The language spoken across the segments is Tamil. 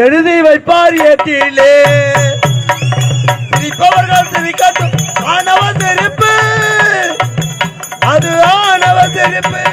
எழுதி வைப்பார் ஏட்டிலே சிரிப்பவர்கள் சிரிக்கட்டும் ஆணவ சிரிப்பு அது ஆணவ சிரிப்பு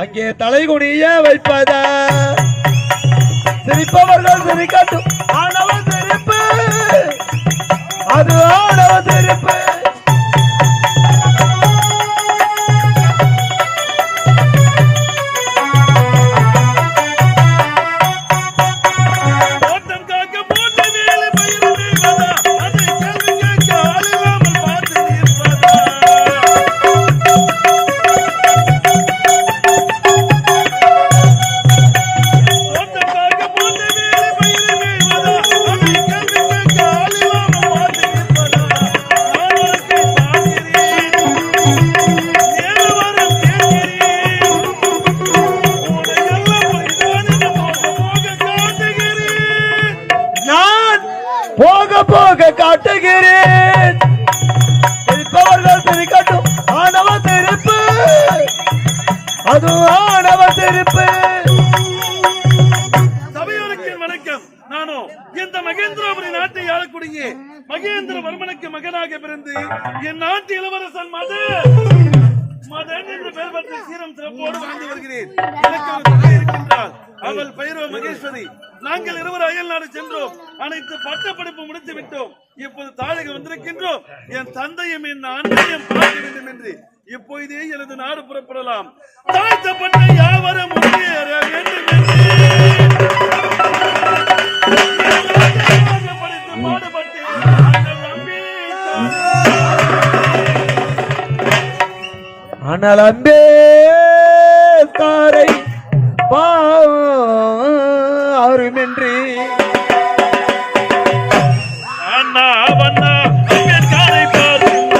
அங்கே தலைகுனிய வைப்பதா சிரிப்பவர்கள் சிரிக்கட்டும் ஆணவ சிரிப்பு அது ஆணவ சிரிப்பு போக காட்டுகிறேன் சிரிப்பவர்கள் சிரிக்கட்டும் ஆணவ சிரிப்பு அது ஆணவ சிரிப்பு சபையோருக்கு வணக்கம். நானோ இந்த மகேந்திரபுரி நாட்டை ஆளக்கூடிய மகேந்திரவர்மனுக்கு மகனாக பிறந்து என் நாட்டு இளவரசன் மதன் என்று பெயர் பெற்ற சீரம் சிறப்போடு வாழ்ந்து வருகிறேன். எனக்கு ஒரு தங்கை இருக்கின்றாள். அவள் பெயரோ மகேஸ்வரி. நாங்கள் இருவர் அயல் நாடு சென்றோம். அனைத்து பட்டப்படிப்பு முடித்து விட்டோம். இப்போது தாழக வந்திருக்கின்றோம். என் தந்தையும் என் அன்னையும் பார்க்க வேண்டும் என்று இப்போதே எனது நாடு புறப்படலாம். தாழ்த்தப்பட்ட யாவரும் முன்னேற வேண்டும் என்று படித்து பாடுபட்டு ஆனால் அம்பேத்கரை பாருமின்றி அண்ணா அண்ணா அம்பேத்கரை பாருங்க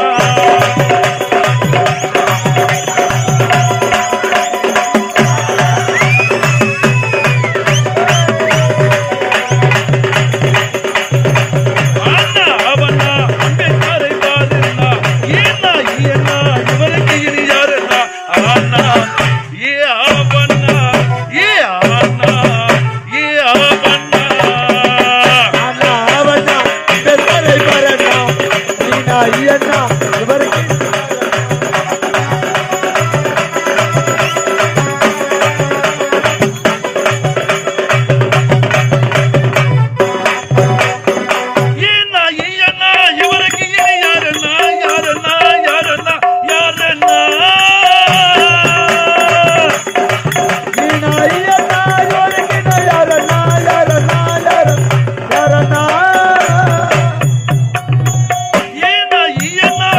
அண்ணா அண்ணா அம்பேத்கரை பாருங்க ஏன்னா ஏன்னா இவருக்கு இனி யாருன்னா அண்ணா ஏ அவண்ணா ஏ அவண்ணா ஏ அவண்ணா அண்ணா அவண்ணா பெருமலை பாருங்க நீனா ஐயண்ணா இவருக்கு ஏன்னா ஐயண்ணா இவருக்கு இனி யாருன்னா யாருன்னா யாருன்னா யாருன்னா நீனா ஐயண்ணா இவருக்கு யாரண்ணா யாரண்ணா யாரண்ணா ஏன்னா ஐயண்ணா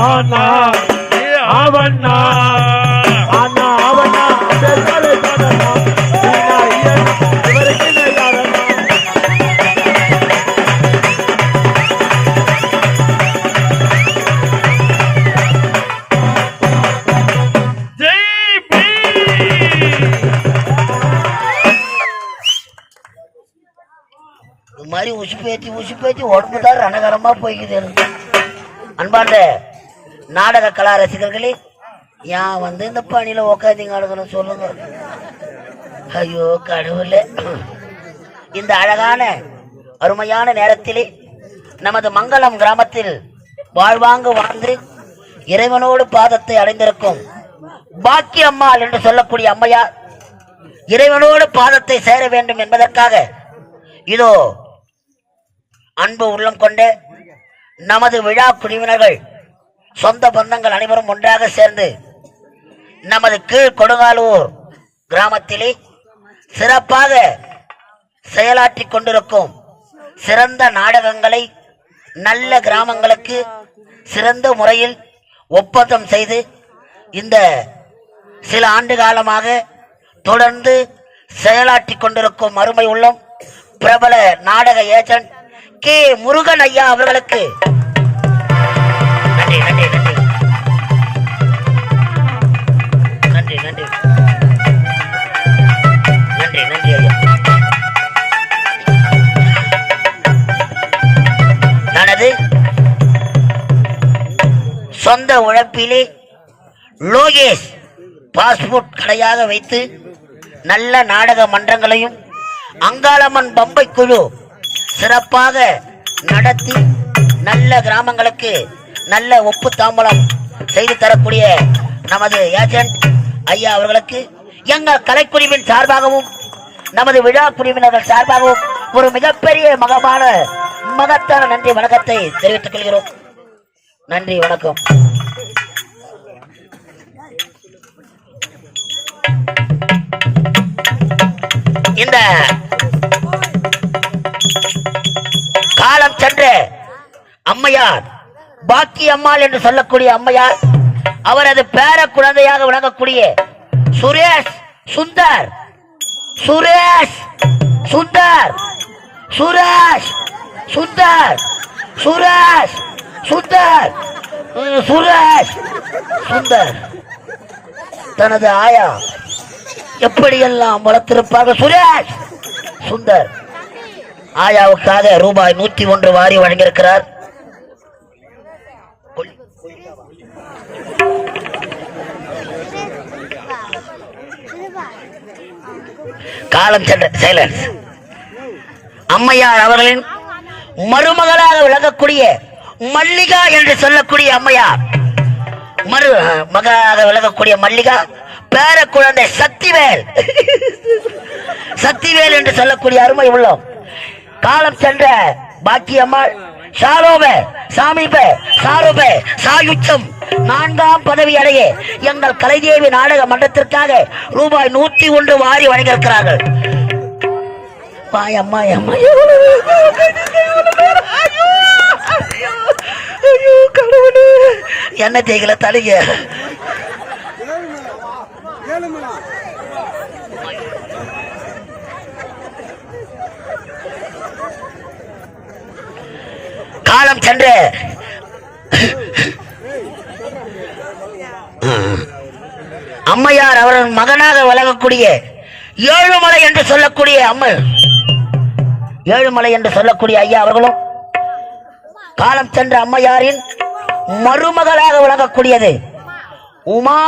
ஆனா அவனா ஆனா அவனா பெருமாளை பாடலாம் வீணா ஐயன் இவருக்கு யாரனா ஜெய் பீம். இது மாதிரி உசுப்பேத்தி உடம்பு தான் ரணகரமா போய்க்குது எனக்கு. அன்பார்ந்த நாடக கலா ரசிகர்களே, ஏன் வந்து இந்த பணியில உக்காந்தீங்க அடுக்கணும் சொல்லுங்க. ஐயோ கடவுளே, இந்த அழகான அருமையான நேரத்திலே நமது மங்களம் கிராமத்தில் வாழ்வாங்கு வாழ்ந்து இறைவனோடு பாதத்தை அடைந்திருக்கும் பாக்கிய அம்மாள் என்று சொல்லக்கூடிய அம்மையார் இறைவனோடு பாதத்தை சேர வேண்டும் என்பதற்காக இதோ அன்பு உள்ளம் கொண்ட நமது விழா குழுவினர்கள் சொந்த பந்தங்கள் அனைவரும் ஒன்றாக சேர்ந்து நமது கீழ் கொடுங்காலூர் கிராமத்திலே சிறப்பாக செயலாற்றிக் கொண்டிருக்கும் சிறந்த நாடகங்களை நல்ல கிராமங்களுக்கு சிறந்த முறையில் ஒப்பந்தம் செய்து இந்த சில ஆண்டு காலமாக தொடர்ந்து செயலாற்றிக் கொண்டிருக்கும் அருமை உள்ளம் பிரபல நாடக ஏஜென்ட் கே முருகன் ஐயா அவர்களுக்கு நன்றி நன்றி நன்றி நன்றி நன்றி நன்றி நன்றி ஐயா. தனது சொந்த உழைப்பிலே லோகேஷ் பாஸ்போர்ட் கடையாக வைத்து நல்ல நாடக மன்றங்களையும் அங்காளம்மன் பம்பை குழு சிறப்பாக நடத்தி நல்ல கிராமங்களுக்கு நல்ல ஒப்பு தாம்பலம் செய்து தரக்கூடிய நமது ஏஜென்ட் ஐயா அவர்களுக்கு எங்கள் கலைக்குழுவின் சார்பாகவும் நமது விழா குழுவினர்கள் சார்பாகவும் ஒரு மிகப்பெரிய மகத்தான நன்றி வணக்கத்தை தெரிவித்துக் கொள்கிறோம். நன்றி வணக்கம். இந்த காலம் சென்ற அம்மையார் பாக்கி அம்மாள் என்று சொல்லக்கூடிய அம்மையார் அவரது பேர குழந்தையாக விளங்கக்கூடிய சுரேஷ் சுந்தர் சுரேஷ் சுந்தர் சுரேஷ் சுந்தர் சுரேஷ் சுந்தர் சுரேஷ் சுந்தர் தனது ஆயா எப்படியெல்லாம் வளர்த்திருப்பார்கள். சுரேஷ் சுந்தர் ஆயாவுக்காக ரூபாய் 101 வாரி வழங்கியிருக்கிறார். காலம் சென்ற சைலன்ஸ் அம்மையார் அவர்களின் மருமகளாக விளங்கக்கூடிய மல்லிகா என்று சொல்லக்கூடிய அம்மையார் மகளாக விளங்கக்கூடிய மல்லிகா பேர குழந்தை சக்திவேல் சக்திவேல் என்று சொல்லக்கூடிய அருமை உள்ளோம். காலம் சென்ற பாக்கியம்மாள் சாரோபே சாமிபே சாரோபே சாயுச்சம் 4ஆம் பதவி அடைய எங்கள் கலைதேவி நாடக மன்றத்திற்காக ரூபாய் 101 வாரி வழங்கியிருக்கிறார்கள். என்ன தேய்கல தலைங்க காலம் சென்ற அம்மையார் அவர்கள் மகனாக விளங்கக்கூடிய ஏழுமலை என்று சொல்லக்கூடிய ஏழுமலை என்று சொல்லக்கூடிய ஐயா அவர்களும் காலம் சென்ற அம்மையாரின் மருமகளாக விளங்கக்கூடியது உமா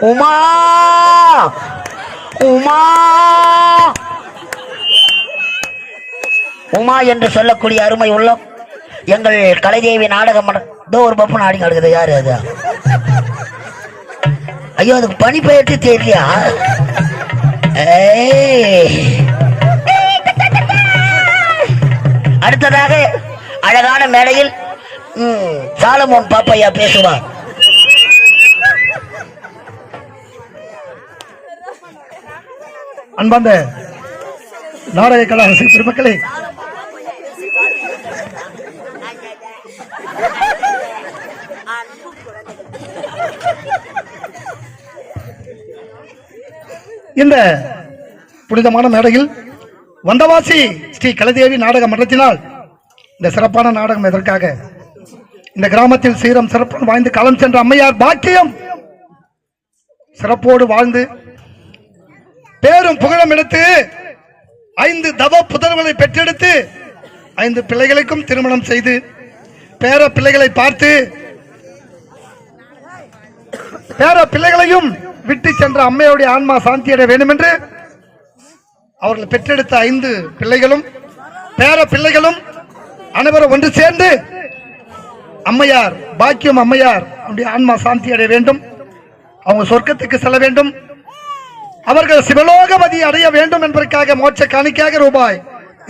உமா உமா உமா என்று சொல்லக்கூடிய அருமை உள்ளம் எங்கள் கலைதேவி நாடக மன்றம் ஒரு பப்பு நாடி நடக்குது. யாரு அது? ஐயோ அதுக்கு பணி பெயர்த்து தெரியலையா? அடுத்ததாக அழகான மேடையில் சாலமோன் பாப்பையா பேசுவார். அன்பார்ந்த நாடக கலாரசிக பெருமக்களே, இந்த புனிதமான மேடையில் வந்தவாசி ஸ்ரீ கலைதேவி நாடக மன்றத்தினால் இந்த சிறப்பான நாடகம் எதற்காக இந்த கிராமத்தில் சீரம் சிறப்புடன் வாழ்ந்து காலம் சென்ற அம்மையார் பாக்கியம் சிறப்போடு வாழ்ந்து பேரும் புகழும் எடுத்து 5 தவ புதல்வர்களை பெற்றெடுத்து 5 பிள்ளைகளுக்கும் திருமணம் செய்து பேர பிள்ளைகளை பார்த்து பேர பிள்ளைகளையும் விட்டு சென்ற அம்மையுடைய ஆன்மா சாந்தியடைய வேண்டும் என்று அவர்கள் பெற்றெடுத்த 5 பிள்ளைகளும் பேர பிள்ளைகளும் அனைவரும் ஒன்று சேர்ந்து அம்மையார் பாக்கியம் அம்மையார் அவருடைய ஆன்மா சாந்தி அடைய வேண்டும், அவங்க சொர்க்கத்துக்கு செல்ல வேண்டும், அவர்கள் சிவலோகமதி அடைய வேண்டும் என்பதற்காக மோட்ச காணிக்கையாக ரூபாய்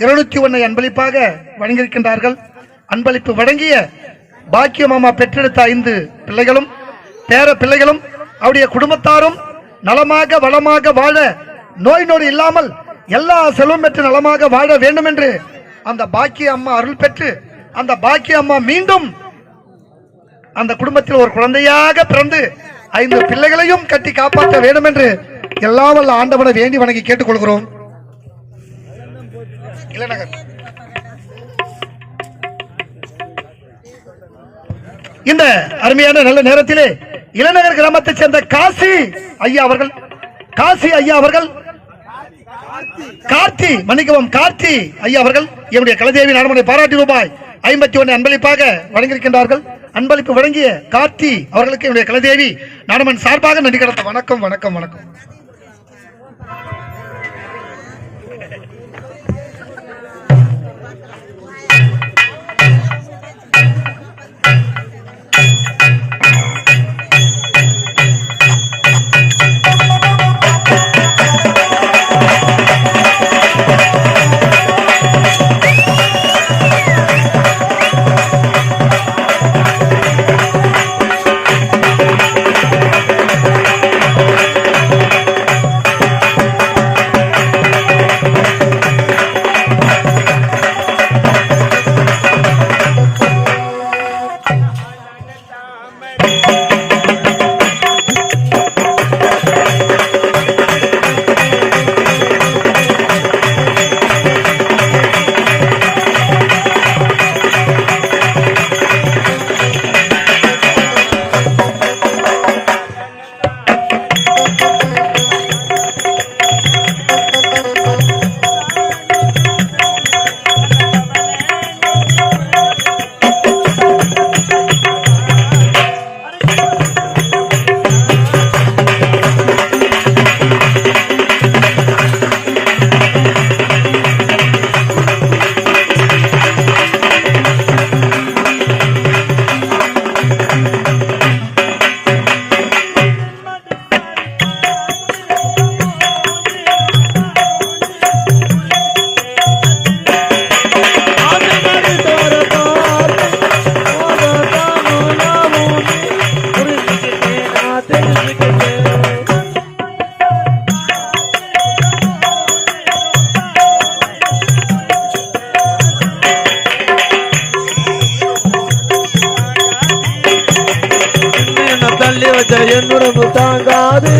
201 அன்பளிப்பாக வழங்கியிருக்கின்றார்கள். அன்பளிப்பு வழங்கிய பாக்கியம் அம்மா பெற்றெடுத்த 5 பிள்ளைகளும் பேர பிள்ளைகளும் அவருடைய குடும்பத்தாரும் நலமாக வளமாக வாழ நோய் நொடி இல்லாமல் எல்லா செல்வம் பெற்று நலமாக வாழ வேண்டும் என்று அந்த பாக்கிய அம்மா அருள் பெற்று அந்த பாக்கிய அம்மா மீண்டும் அந்த குடும்பத்தில் ஒரு குழந்தையாக பிறந்து 5 பிள்ளைகளையும் கட்டி காப்பாற்ற வேண்டும் என்று எல்லா வல்ல ஆண்டவனை வேண்டி வணங்கி கேட்டுக்கொள்கிறோம். இளநகர் இந்த அருமையான நல்ல நேரத்திலே இளநகர் கிராமத்தைச் சேர்ந்த காசி ஐயா அவர்கள் கார்த்தி ஐயா அவர்கள் என்னுடைய கலைதேவி நாடகத்தை பாராட்டி ரூபாய் 51 அன்பளிப்பாக வழங்கியிருக்கின்றார்கள். அன்பளிப்பு வழங்கிய கார்த்தி அவர்களுக்கு என்னுடைய கலைதேவி நாடகமன் சார்பாக நன்றி கடத்த வணக்கம் வணக்கம் வணக்கம். என்னுடம்பு தாங்காது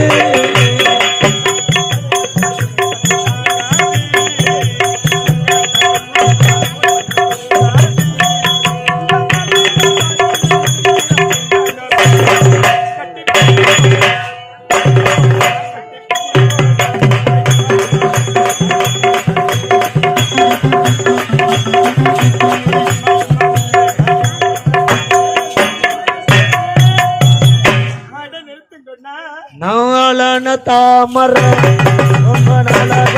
நாளான தாமர ரொம்ப நாளாக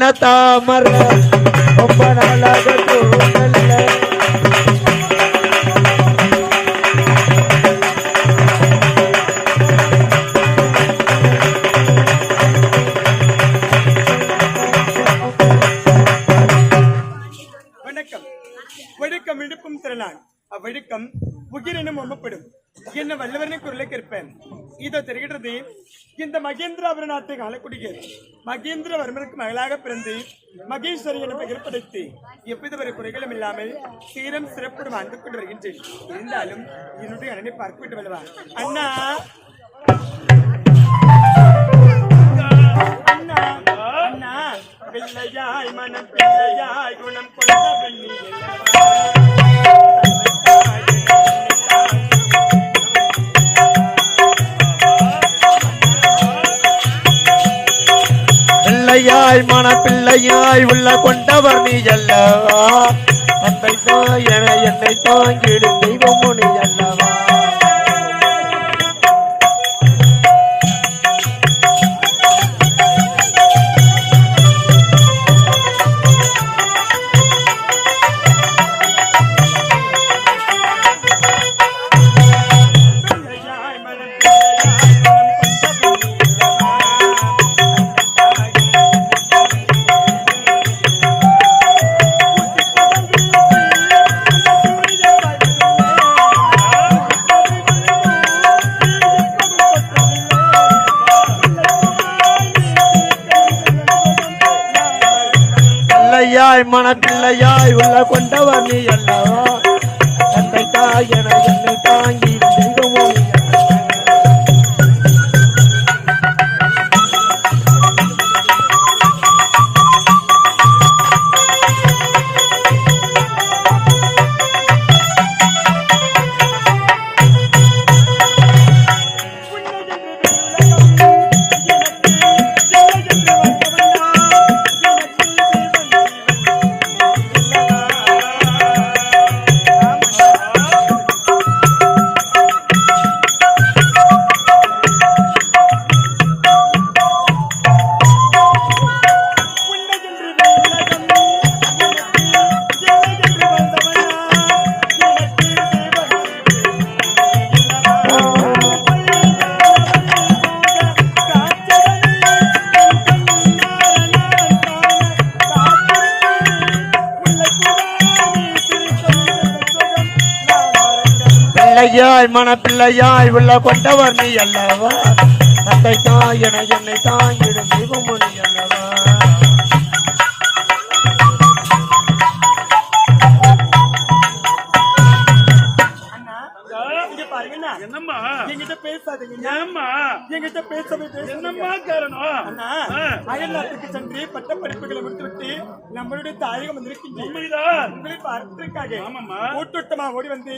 கண்ண தாமர ரொம்ப நாளாக தூங்கல்ல. வணக்கம். வழக்கம் இடுப்பும் திறனான் அவ்வழக்கம் உகிரெனும் ஒம்பப்படும் என்ன வல்லவரனை குரலை கேட்பேன். இதோ தெரிகிறது இந்த மகேந்திராபுர நாட்டை ஆளக்கூடிய மகேந்திரவர்மனுக்கு மகளாக பிறந்து மகேஸ்வரி என பெயர் படைத்து எவ்வித ஒரு குறைகளும் இல்லாமல் சீரம் சிறப்புடன் வாழ்ந்து கொண்டு வருகின்றேன். இருந்தாலும் என்னுடைய அண்ணனை பார்க்க விட்டு வருவா. அண்ணா அண்ணா அண்ணா பிள்ளையாய் மனம் பிள்ளையாய் குணம் கொண்ட பெண்ணி பிள்ளையாய் மன பிள்ளையாய் உள்ள கொண்டவர் நீ அல்லவா. தந்தை தாய் என என்னை தாங்கிடும் தெய்வம் நீ அல்லவா. பிள்ளையாய் மன பிள்ளையாய் உள்ள கொண்டவர் நீ அல்லவா. தந்தை தாய் என என்னை தாங்கி தெய்வமோ நீ பிள்ளையாய் மன பிள்ளையாய் உள்ள கொண்டவர் நீ அல்லவா. தந்தை தாய் என என்னை தாங்கிடும் தெய்வம் நீ அல்லவா. என்னம்மா என்கிட்ட பேசாதீங்க. ஏம்மா என்கிட்ட பேசவே என்னம்மா காரணம்? அண்ணா அயல் நாட்டுக்கு சென்று பட்ட படிப்புகளை முடித்துவிட்டு நம்மளுடைய தாயகம் வந்திருக்கின்றேன். உண்மைதான். உங்களை பார்ப்பதற்காக ஆமாம்மா. கூட்டமா ஓடி வந்து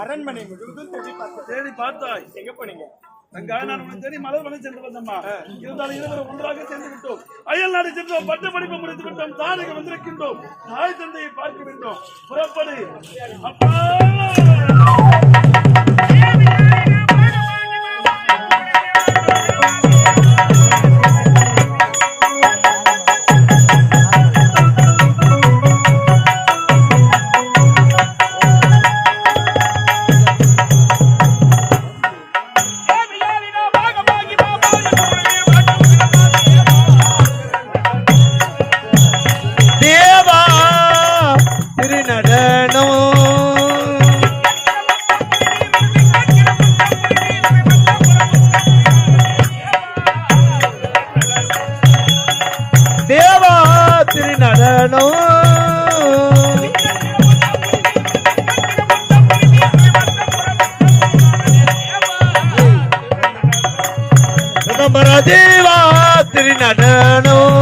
அரண்மனை முழுவதும் தேடி பார்த்தேன். தேடி பார்த்தாய். எங்க போனீங்க? நான் உனக்கு தேடி மலர்மலை சென்று வந்தம்மா. இருந்தாலும் இருவரும் ஒன்றாக சேர்ந்து விட்டோம். அயல் நாடு சென்றோம். பட்ட படிப்பு முடித்து விட்டோம். தாயகம் வந்திருக்கின்றோம். தாய் தந்தையை பார்க்க வேண்டும். புறப்படு அப்பா. தேவா திருநடனம் தேவா திருநடனம் சிதம்பர தேவா திருநடனம்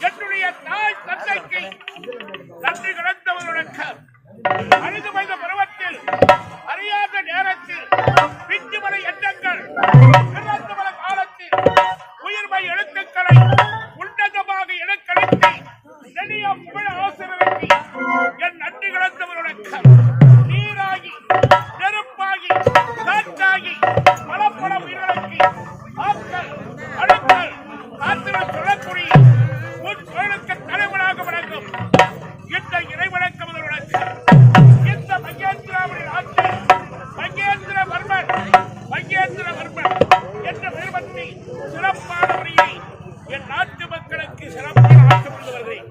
என்னுடைய தாய் தந்தைக்கு நன்றி கடந்தவர்களுக்கு அழுது வைத்த பருவத்தில் அறியாத நேரத்தில் பிஞ்சுமலை எண்ணங்கள் பிறந்தவர காலத்தில் உயிர்மை எழுத்துக்களை உன்னதமாக இனக்கழித்து நெடிய புகழ் ஆசிரியருக்கு என் நன்றி கடந்தவர்களுக்கு நீராகி நெருப்பாகி காற்றாகி பலப்பட உயிர்களுக்கு ஆற்றல் அழுத்தல் காத்திரம் சொல்லக்கூடிய உன் தொழிலுக்கு தலைவனாக வழங்கும் இந்த இறைவணக்கம் அவர்களுக்கு இந்த மகேந்திராவின் ஆட்சி மகேந்திரவர்மன் என்ற பெயர் பற்றி சிறப்பான முறையை என் நாட்டு மக்களுக்கு சிறப்பான ஆக்கப்பட்டு வருகிறேன்.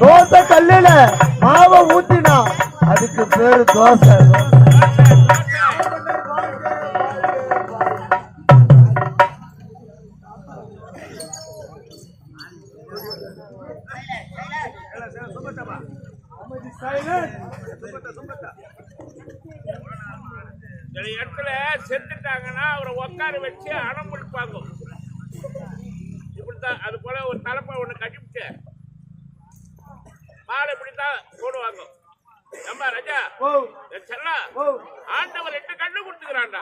தோசை கல்லுல மாவை ஊத்தினா அதுக்கு பேரு தோசை. சில இடத்துல செத்துட்டாங்கன்னா அவரை உட்கார வச்சு அணம் கொடுப்பாங்க. இப்படித்தான் அது போல ஒரு தலைப்பை ஒண்ணு கட்டிவிட்டு மாலை இப்படித்தான் போடுவாங்க. நம்ம ராஜா செல்லா ஆண்டவர் 2 கண்ணு கொடுத்துக்கிறான்டா.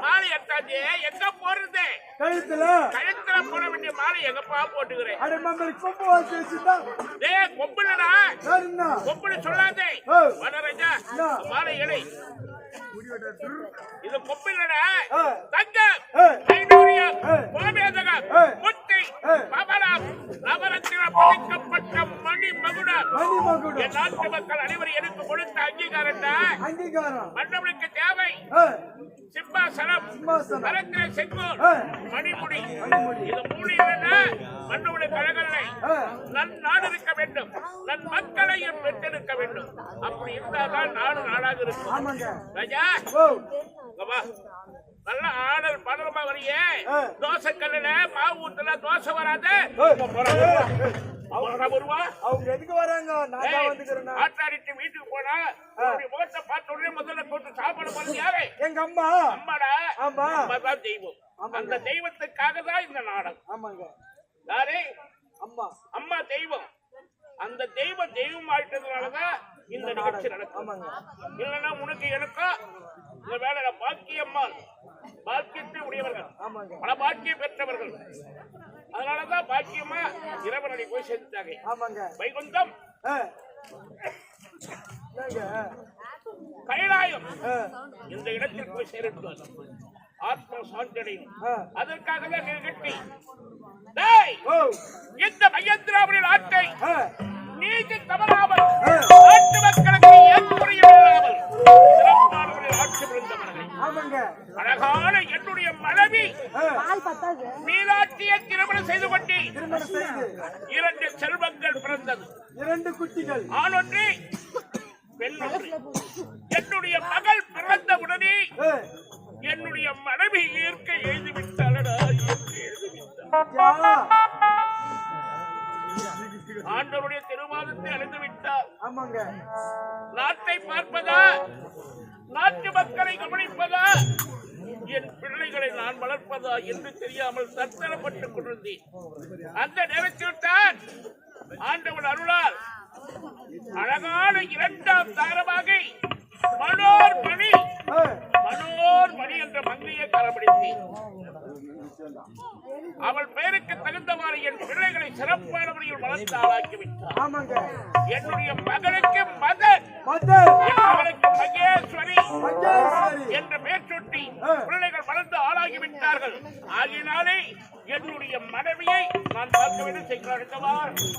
மாலை எடுத்தாச்சு எங்க போறது? கழுத்துல போட வேண்டிய மாலை எங்கப்பா போட்டுக்கிறேன்? கொம்புலடா கொம்புல சொல்லாதே. வட ராஜா மாலை எடை இது கொம்பில்லடா. தங்கம் ஐநூறியம் கோமேதகம் முத்தை பவளம் நவரத்தின பதிக்கப்பட்ட மணி மகுடம் என் நாட்டு மக்கள் அனைவரும் எனக்கு கொடுத்த அங்கீகாரம் மன்னவனுக்கு தேவை. சிம்மாசனம் கரத்திலே செங்கோல் மணிமுடி இது மூணு இல்லைன்னா மன்னவனுக்கு அழகல்லை. நன் நாடு இருக்க வேண்டும், நன் மக்களையும் பெற்றெடுக்க வேண்டும். அப்படி இருந்தால்தான் நாடு நாடாக இருக்கும். ராஜா நல்ல ஆடல் படலமா வரையே தோசை கல்லுல மாவு ஊத்துல தோசை வராது. அவங்க எதுக்கு வராங்க? ஆட்டாடிட்டு வீட்டுக்கு போனா முகத்தை பார்த்த உடனே முதல்ல போட்டு சாப்பாடு போறது யாரு? எங்க அம்மா. அம்மாடா. அம்மாதான் தெய்வம். அந்த தெய்வத்துக்காக தான் இந்த நாடகம். ஆமாங்க. யாரு? அம்மா. அம்மா தெய்வம். அந்த தெய்வம் ஆயிட்டதுனாலதான் இந்த நிகழ்ச்சி நடக்கும். இல்லைன்னா உனக்கு எனக்கும் இந்த வேலை பாக்கியம்மாள் பாக்கியத்தை உடையவர்கள், பல பாக்கியம் பெற்றவர்கள். அதனாலதான் பாக்கியமா இறைவனடி போய் சேர்த்துட்டாங்க. வைகுந்தம் கைலாயம் இந்த இடத்தில் போய் சேரட்டும். ஆத்ம சாந்தடையும். அதற்காக தான் நிகழ்ச்சி. டேய், இந்த மகேந்திராபுரி நாட்டை நீதி தவறாமல் நாட்டு மக்களுக்கு ஏற்புரியும் இல்லாமல் சிறப்பானவர்கள் ஆட்சி புரிந்தவர்கள். அழகான என்னுடைய மனைவி மீனாட்சியை திருமணம் செய்து கொண்டு 2 செல்வங்கள் பிறந்தது. 2 குட்டிகள், ஆண் ஒன்று பெண் ஒன்று. என்னுடைய மகள் பிறந்த உடனே என்னுடைய மனைவி இயற்கை எழுதிவிட்டாளடா, இயற்கை எழுதிவிட்டாள். ஆண்டவருடைய திருமாதத்தை அடைந்து விட்டார். நாட்டை பார்ப்பதா, நாட்டு மக்களை கவனிப்பதா, என் பிள்ளைகளை நான் வளர்ப்பதா என்று தெரியாமல் தத்தரப்பட்டுக் கொண்டிருந்தேன். அந்த நேரத்தில் தான் ஆண்டவன் அருளால் அழகான 2ஆம் தாரமாக மனோர் மணி என்ற மங்கையை கரபிடித்தேன். அவள் பெயருக்கு தகுந்தவாறு என் பிள்ளைகளை சிறப்பான முறையில் வளர்த்து ஆளாக்கிவிட்டார். என்னுடைய மகளுக்கு மகன், மகளுக்கு மகேஸ்வரி என்ற பெயர் சுட்டி பிள்ளைகள் வளர்ந்து ஆளாகிவிட்டார்கள். ஆகினாலே என்னுடைய மனைவியை நான் பார்க்க வேண்டும்.